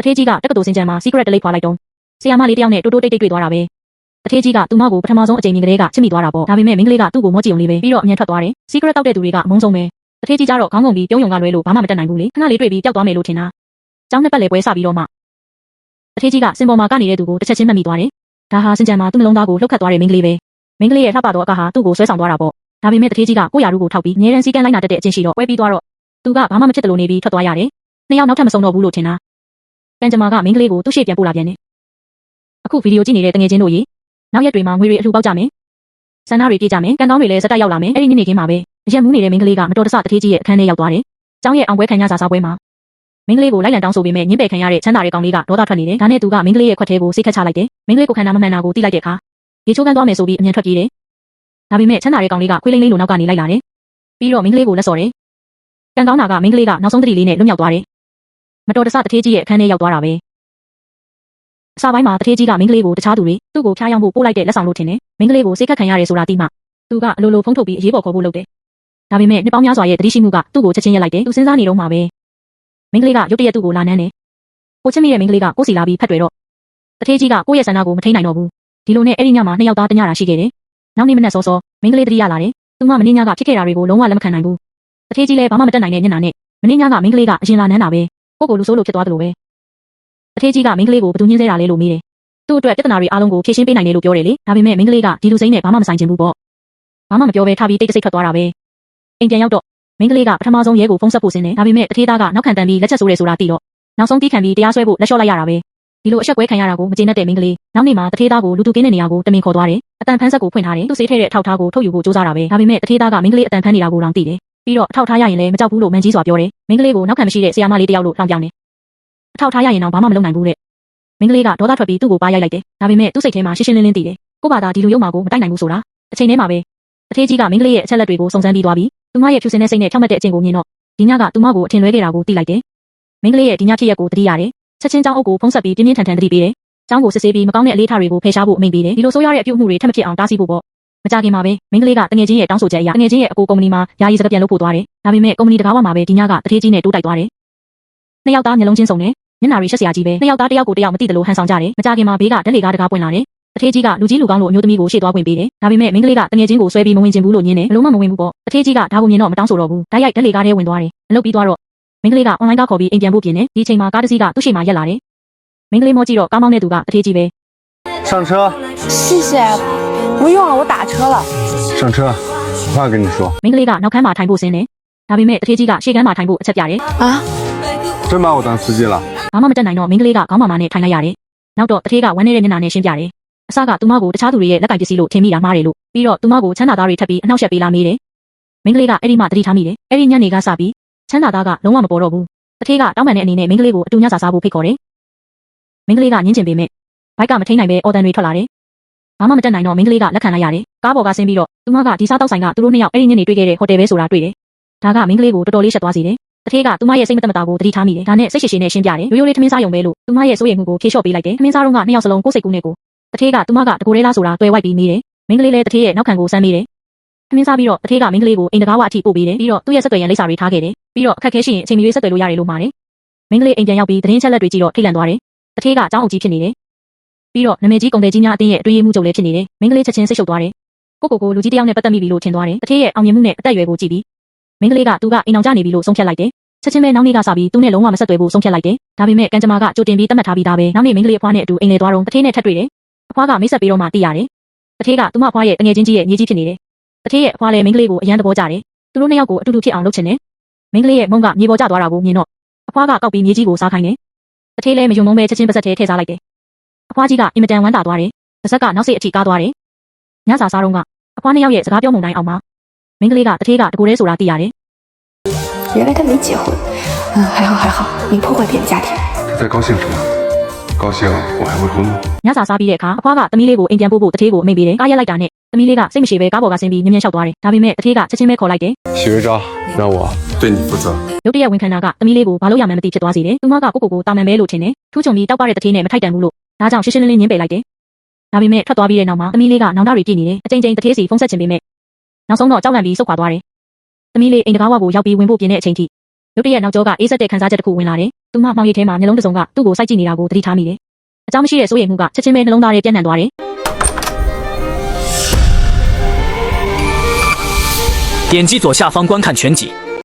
တထေးကြီးကတက္ကသိုလ်စင်ကြံမှာ secret တလိပ်ခွာလိုက်တော့ဆရာမလေးတယောက်နဲ့တိုးတိုးတိတ်တိတ်တွေ့သွားတာပဲတထေးကြီးကသူမကိုပထမဆုံးအကြိမ်မြင်ကလေးကချစ်မိသွားတာပေါ့ဒါပေမဲ့မိန်းကလေးကသူ့ကိုမော့ကြည့်ုံလေးပဲပြီးတော့အမြန်ထွက်သွားတယ် secret တောက်တဲ့သူတွေကမုန်းဆုံးပဲတထေးကြီးကြတော့ခေါင်းငုံပြီးပြုံးယုံကလွဲလို့ဘာမှမတတ်နိုင်ဘူးလေခဏလေးတွေ့ပြီးပျောက်သွားမယ်လို့ထင်တာကျောင်းနှစ်ပတ်လည်ပွဲစပြီးတော့မှတထေးကြီးကစင်ပေါ်မှာကနေနေတဲ့သူကိုတစ်ချက်ချင်းမှတ်မိသွားတယ်ဒါဟာစင်ကြံမှာသူ့နှလုံးသားကိုလှုပ်ခတ်သွားတဲ့မိန်းကလေးပဲမိန်းကလေးရဲ့လှပတော်အကဟာသူ့ကိုဆွဲဆောင်သွားတာပေါ့ဒါပေမဲ့တထေးကြီးကကိုယ့်ရာထူးကိုထောက်ပြီးငယ်ရန်စီကန်းလိုက်နာတတ်တဲ့အချင်းရှိတော့ပွဲပြီးသွားတော့သူကဘာမှမဖြစ်တယ်လို့နေပြီးထွက်သွားရတယ်နှစ်ယောက်နောက်ထပ်မဆုံးတော့ဘူးလို့ထင်တာကံကြမ္မာကမိန်းကလေးကိုသူ့ရှေ့ပြန်ပို့လာပြန်တယ်အခုဗီဒီယိုကြည့်နေတဲ့တငယ်ချင်းတို့ရေနောက်ရက်တွေမှာငွေတွေအလှူပေါက်ကြမယ်ဆန္ဒတွေပြည့်ကြမယ်ကံကောင်းတွေလည်းစက်တက်ရောက်လာမယ်အဲ့ဒီနေ့ခင်းမှာပဲအရက်မူးနေတဲ့မိန်းကလေးကမတော်တဆတထေးကြီးရဲ့အခန်းထဲရောက်သွားတယ်ကျောင်းရဲ့အောင်ပွဲခံရစားပွဲမှာမိန်းကလေးကိုလိုက်လံတောင်းဆိုပေမဲ့ညှင်းပယ်ခံရတဲ့ချမ်းသာတဲ့ကောင်လေးကဒေါသထွက်နေတယ်ဒါနဲ့သူကမိန်းကလေးရဲ့ခွက်ထဲကိုစိတ်ခတ်ချလိုက်တယ်မိန်းကလေးကိုခန္ဓာမမှန်တာကိုတိလိုက်တဲ့အခါရေချိုးကန်းသွားမယ်ဆိုပြီးအမြန်ထွက်ပြေးတယ်ဒါပေမဲ့ချမ်းသာတဲ့ကောင်လေးကခွေးလိမ့်လိမ့်လိုနောက်ကနေလိုက်လာတယ်ပြီးတော့မိန်းကလေးကိုလက်စော်တယ်ကံကောင်းတာကမိန်းကလေးကနောက်ဆုံးသတိလေးနဲ့လွတ်မြောက်သွားတယ်မတော်တဆတထေးကြီးရဲ့အခန်းထဲရောက်သွားတာပဲအစားပိုင်းမှာတထေးကြီးကမိန်းကလေးကိုတခြားသူတွေသူ့ကိုဖျားယောင်းဖို့ပို့လိုက်တဲ့လက်ဆောင်လို့ထင်တယ်မိန်းကလေးကိုစိတ်ခတ်ခံရတယ်ဆိုတာသိမှသူကအလိုလိုဖုံးထုတ်ပြီးအရေးပေါ်ခေါ်ဖို့လုပ်တယ်ဒါပေမဲ့နှစ်ပေါင်းများစွာရဲ့တတိရှိမှုကသူ့ကိုချက်ချင်းရက်လိုက်တယ်သူစဉ်းစားနေတော့မှပဲမိန်းကလေးကရုတ်တရက်သူ့ကိုလာနမ်းတယ်ကိုချစ်မိတဲ့မိန်းကလေးကကိုစီလာပြီးဖတ်တွေ့တော့တထေးကြီးကကိုယ့်ရဲ့ဆန္ဒကိုမထိန်နိုင်တော့ဘူးဒီလိုနဲ့အဲ့ဒီညမှာနှစ်ယောက်သားတညတာရှိခဲ့တယ်နောက်နေ့မနက်စောစောမိန်းကလေးတတိယလာတယ်သူမမင်းညကဖြစ်ခဲ့တာတွေကိုလုံးဝလက်မခံနိုင်ဘူးတထေးကြီးလည်းဘာမှမတတ်နိုင်တဲ့ညနာနဲ့မင်းညကမိန်းကလေးကအရင်လာနမ်းတာပဲကိုကိုလူဆိုးလိုဖြစ်သွားတယ်လို့ပဲတထေးကြီးကမိန်းကလေးကိုဘသူညင်းစေတာလဲလို့မေးတယ်သူ့အတွက်ပြဿနာတွေအားလုံးကိုဖြေရှင်းပေးနိုင်တယ်လို့ပြောတယ်လေဒါပေမဲ့မိန်းကလေးကဒီလူစိမ့်နဲ့ဘာမှမဆိုင်ချင်ဘူးပေါ့ဘာမှမပြောဘဲထားပြီးတိတ်တဆိတ်ထွက်သွားတာပဲအိမ်ပြန်ရောက်တော့မိန်းကလေးကပထမဆုံးရဲကိုဖုန်းဆက်ဖို့ဆင်းတယ်ဒါပေမဲ့တထေးသားကနောက်ခံတန်းပြီးလက်ချက်ဆိုးတယ်ဆိုတာသိတော့နောက်ဆုံးတီးခံပြီးတရားစွဲဖို့လက်လျှော့လိုက်ရတာပဲဒီလိုအဆက်ကွဲခံရတာကိုမကျေနပ်တဲ့မိန်းကလေးနောက်နေ့မှာတထေးသားကိုလူသူကင်းတဲ့နေရာကိုတမင်ခေါ်သွားတယ်အတန်ဖန်းဆက်ကိုဖွင့်ထားတယ်သူ့ဆေးထဲတဲ့အထောက်ထားကိုထုတ်ယူဖို့စူးစမ်းတာပဲဒါပေမဲ့တထေးသားကမိန်းကလေးအတန်ဖန်းနေတာကိုတောင်သိတယ်ပြီးတော့အထောက်ထားရရင်လည်းမကြောက်ဘူးလို့မန်ကြီးစွာပြောတယ်မိန်းကလေးကိုနောက်ခံမရှိတဲ့ဆရာမလေးတယောက်လို့လှောင်ပြောင်းတယ်အထောက်ထားရရင်တော့ဘာမှမလုပ်နိုင်ဘူးတဲ့မိန်းကလေးကဒေါသထွက်ပြီးသူ့ကိုပါရိုက်လိုက်တယ်ဒါပေမဲ့သူ့စိတ်ထဲမှာရှင်းရှင်းလင်းလင်းသိတယ်ကို့ဘာသာဒီလိုရုပ်မှာကိုမတိုက်နိုင်ဘူးဆိုတာအချိန်ထဲမှာပဲတထေးကြီးကမိန်းကလေးရဲ့အချက်လက်တွေကိုစုံစမ်းပြီးသွားပြီးသူမရဲ့ဖြူစင်တဲ့စိတ်နဲ့ဖြောက်မှတ်တဲ့အကျင့်ကိုမြင်တော့ဒီညကသူမကိုအထင်လွဲခဲ့တာကိုသိလိုက်တယ်မိန်းကလေးရဲ့ဒီညဖြစ်ရက်ကိုသတိရတယ်ချက်ချင်းကျောင်းအုပ်ကိုဖုံးဆက်ပြီးပြင်းပြင်းထန်ထန်သတိပေးတယ်ကျောင်းကိုစစ်ဆေးပြီးမကောင်းတဲ့အလေးထားတွေကိုဖယ်ရှားဖို့အမိန့်ပေးတယ်ဒီလိုဆိုရတဲ့အပြုအမူတွေထပ်မဖြစ်အောင်တားဆီးဖို့ပေါ့မကြခင်မှာပဲမိန်းကလေးကတငယ်ချင်းရဲ့တောင်းဆိုချက်အရတငယ်ချင်းရဲ့အကိုကုမ္ပဏီမှာယာယီစကားပြန်လုပ်ဖို့သွားတယ်ဒါပေမဲ့ကုမ္ပဏီတကားဝမှာပဲဒီညကတထေးကြီးနဲ့တိုးတိုက်သွားတယ်နှစ်ယောက်သားမျက်လုံးချင်းစုံတယ်မျက်နှာတွေရှက်စရာကြီးပဲနှစ်ယောက်သားတယောက်ကိုတယောက်မသိတယ်လို့ဟန်ဆောင်ကြတယ်မကြခင်မှာဘေးကဓာတ်လေကားတကားပွင့်လာတယ်တထေးကြီးကလူကြီးလူကောင်းလို့အမျိုးသမီးကိုရှေ့သွားဝင်ပေးတယ်ဒါပေမဲ့မိန်းကလေးကတငယ်ချင်းကိုဆွဲပြီးမဝင်ချင်ဘူးလို့ညင်းတယ်ဘလို့မှမဝင်ဘူးပေါ့တထေးကြီးကဒါကိုမြင်တော့မတောင်းဆိုတော့ဘူးဓာတ်ရိုက်ဓာတ်လေကားထဲဝင်သွားတယ်အလုပ်ပြီးသွားတော့မိန်းကလေးကအွန်လိုင်းကားခေါ်ပြီးအိမ်ပြန်ဖို့ပြင်တယ်ဒီအချိန်မှာကားတစ်စီးကသူ့ရှေ့မှာရက်လာတယ်မိန်းကလေးမောကြည့်တော့ကားမောင်းတဲ့သူကတထေးကြီးပဲ上车谢谢不用了我打车了上车我话跟你说မိန်းကလေးကနောက်ခန်းမှာထိုင်ဖို့ဆင်းတယ်ဒါပေမဲ့တထေးကြီးကရှေ့ခန်းမှာထိုင်ဖို့အချက်ပြတယ်啊真把我当司机了ဘာမှမတက်နိုင်တော့မိန်းကလေးကခေါင်းမာမာနဲ့ထိုင်လိုက်ရတယ်နောက်တော့တထေးကဝမ်းနေတဲ့မျက်နှာနဲ့ရှင်းပြတယ်အစကသူမကိုတခြားသူတွေရဲ့လက်ကင်ပစ္စည်းလို့ထင်မိတာမှားတယ်လို့ပြီးတော့သူမကိုချမ်းသာသားတွေထပ်ပြီးအနှောက်အယှက်ပေးလာမေးတယ်မိန်းကလေးကအဲ့ဒီမှသတိထားမိတယ်အဲ့ဒီညနေကစပြီးချမ်းသာသားကလုံးဝမပေါ်တော့ဘူးတထေးကတောင်းပန်တဲ့အနေနဲ့မိန်းကလေးကိုအတူညစာစားဖို့ဖိတ်ခေါ်တယ်မိန်းကလေးကညှင်းချင်ပေမဲ့ဘိုက်ကမထိန်နိုင်ပဲအော်တန်တွေထွက်လာတယ်ဘာမှမတက်နိုင်တော့မိန်းကလေးကလက်ခံလိုက်ရတယ်ကားပေါ်ကဆင်းပြီးတော့သူမကဒီစားတောက်ဆိုင်ကသူတို့နှစ်ယောက်အဲ့ဒီညနေတွေ့ခဲ့တဲ့ဟိုတယ်ပဲဆိုတာတွေ့တယ်ဒါကမိန်းကလေးကိုတော်တော်လေးရှက်သွားစေတယ်တထေးကသူမရဲ့စိတ်မသက်မသာကိုသတိထားမိတယ်ဒါနဲ့စိတ်ရှည်ရှည်နဲ့ရှင်းပြတယ်ရိုးရိုးလေးထမင်းစားရုံပဲလို့သူမရဲ့စိုးရိမ်မှုကိုဖြေလျှော့ပေးလိုက်တယ်ထမင်းစားတော့ကနှစ်ယောက်စလုံးကိုယ်စိတ်ကူးနဲ့ကိုတထေးကသူမကတကိုယ်လေးလားဆိုတာတွေ့ဝိုက်ပြီးမေးတယ်မိန်းကလေးလည်းတထေးရဲ့နောက်ခံကိုစမ်းမေးတယ်ထမင်းစားပြီးတော့တထေးကမိန်းကလေးကိုအိမ်တကားဝအထိပို့ပေးတယ်ပြီးတော့သူ့ရဲ့ဆက်သွယ်ရန်လိပ်စာတွေထားခဲ့တယ်ပြီးတော့အခက်ခဲရှိရင်အချိန်မီလေးဆက်သွယ်လို့ရတယ်လို့မှာတယ်မိန်းကလေးအိမ်ပြန်ရောက်ပြီးသတင်းချက်လက်တွေကြည့်တော့ထိတ်လန့်သွားတယ်တထေးကအเจ้าအုပ်ကြီးဖြစ်နေတယ်ပြီးတော့နာမည်ကြီးကုန်တယ်ကြီးများအတင်းရဲ့အတွင်းရေးမှုချုပ်လည်းဖြစ်နေတယ်မိန်းကလေးချက်ချင်းစိတ်ရှုပ်သွားတယ်ကိုလူကြီးတယောက်နဲ့ပတ်သက်မိပြီလို့ထင်သွားတယ်တထေးရဲ့အောင်မြင်မှုနဲ့အသက်အရွယ်ကိုကြည့်ပြီးမိန်းကလေးကသူကအိမ်အောင်ကြနေပြီလို့ဆုံးဖြတ်လိုက်တယ်ချက်ချင်းပဲနောက်နေ့ကစပြီးသူနဲ့လုံးဝမဆက်သွယ်ဖို့ဆုံးဖြတ်လိုက်တယ်ဒါပေမဲ့ကံကြမ္မာကကြိုတင်ပြီးသတ်မှတ်ထားပြီးသားပဲနောက်နေ့မိန်းကလေးအဖွားနဲ့အတူအိမ်လေသွားတော့တထေးနဲ့ထပ်တွေ့တယ်အဖွားကမိတ်ဆက်ပြီးတော့မှသိရတယ်တထေးကသူမအဖွားရဲ့တငယ်ချင်းကြီးရဲ့ညီကြီးဖြစ်နေတယ်တထေးရဲ့အဖွားလည်းမိန်းကလေးကိုအရန်သဘောကျတယ်သူတို့နှစ်ယောက်ကိုအတူတူဖြစ်အောင်လုပ်ချင်တယ်မိန်းကလေးရဲ့မုန်းကမြေပေါ်ကျသွားတာကိုမြင်တော့အဖွားကကောက်ပြီးညီကြီးကိုစားခိုင်းတယ်တထေးလည်းမယုံမုန်းပဲချက်ချင်းပါဇက်ထဲထည့်စားလိုက်တယ်အဖွားကြီးကအင်မတန်ဝမ်းသာသွားတယ်ပါဇက်ကနောက်စိတ်အထိကားသွားတယ်ညစာစားတော့ကအဖွားနှစ်ယောက်ရဲ့စကားပြောမှုတိုင်းအောင်မှာမိန်းကလေးကတထေးကတကူတည်းဆိုတာသိရတယ်原来他没结婚还好明破坏别人家庭在高兴什么高兴我还未婚吗ညစာစားပြီးတဲ့အခါအဖွားကသမီးလေးကိုအိမ်ပြန်ပို့ဖို့တထေးကိုအမိန့်ပေးတယ်ကားရက်လိုက်တာနဲ့သမီးလေးကစိတ်မရှိပဲကားပေါ်ကဆင်းပြီးမြင်းမြန်းလျှောက်သွားတယ်ဒါပေမဲ့တထေးကချက်ချင်းပဲခေါ်လိုက်တယ်许月昭让我对你负责ရုတ်တရက်ဝန်ခံတာကသမီးလေးကိုဘာလို့ရမှန်းမသိဖြစ်သွားစေတယ်သူမကကိုတာမန်ပဲလို့ထင်တယ်ထူးချွန်ပြီးတောက်ပတဲ့တထေးနဲ့မထိုက်တန်ဘူးလို့ဒါကြောင့်ရှင်းရှင်းလင်းလင်းညင်းပယ်လိုက်တယ်ဒါပေမဲ့ထွက်သွားပြီးတဲ့နောက်မှာသမီးလေးကနောင်တတွေပြည့်နေတယ်အချိန်ချင်းတထေးစီဖုန်းဆက်ချင်ပေမဲ့နောက်ဆုံးတော့ကြောက်လန့်ပြီးဆုတ်ခွာသွားတယ်သမီးလေးအိမ်တကားဝကိုရောက်ပြီးဝင်ဖို့ပြင်တဲ့အချိန်ထိရုတ်တရက်နောက်ကျောကအေးဆက်တဲ့ခန်းစားချက်တစ်ခုဝင်လာတယ် သူမမောင်ရိပ်ထဲမှာနှလုံးတစ်စုံကသူ့ကိုစိုက်ကြည့်နေတာကိုသတိထားမိတယ်အကြောင်းမရှိတဲ့စိုးရိမ်မှုကချက်ချင်းပဲနှလုံးသားထဲပြန့်နှံ့သွားတယ်点击左下方观看全集。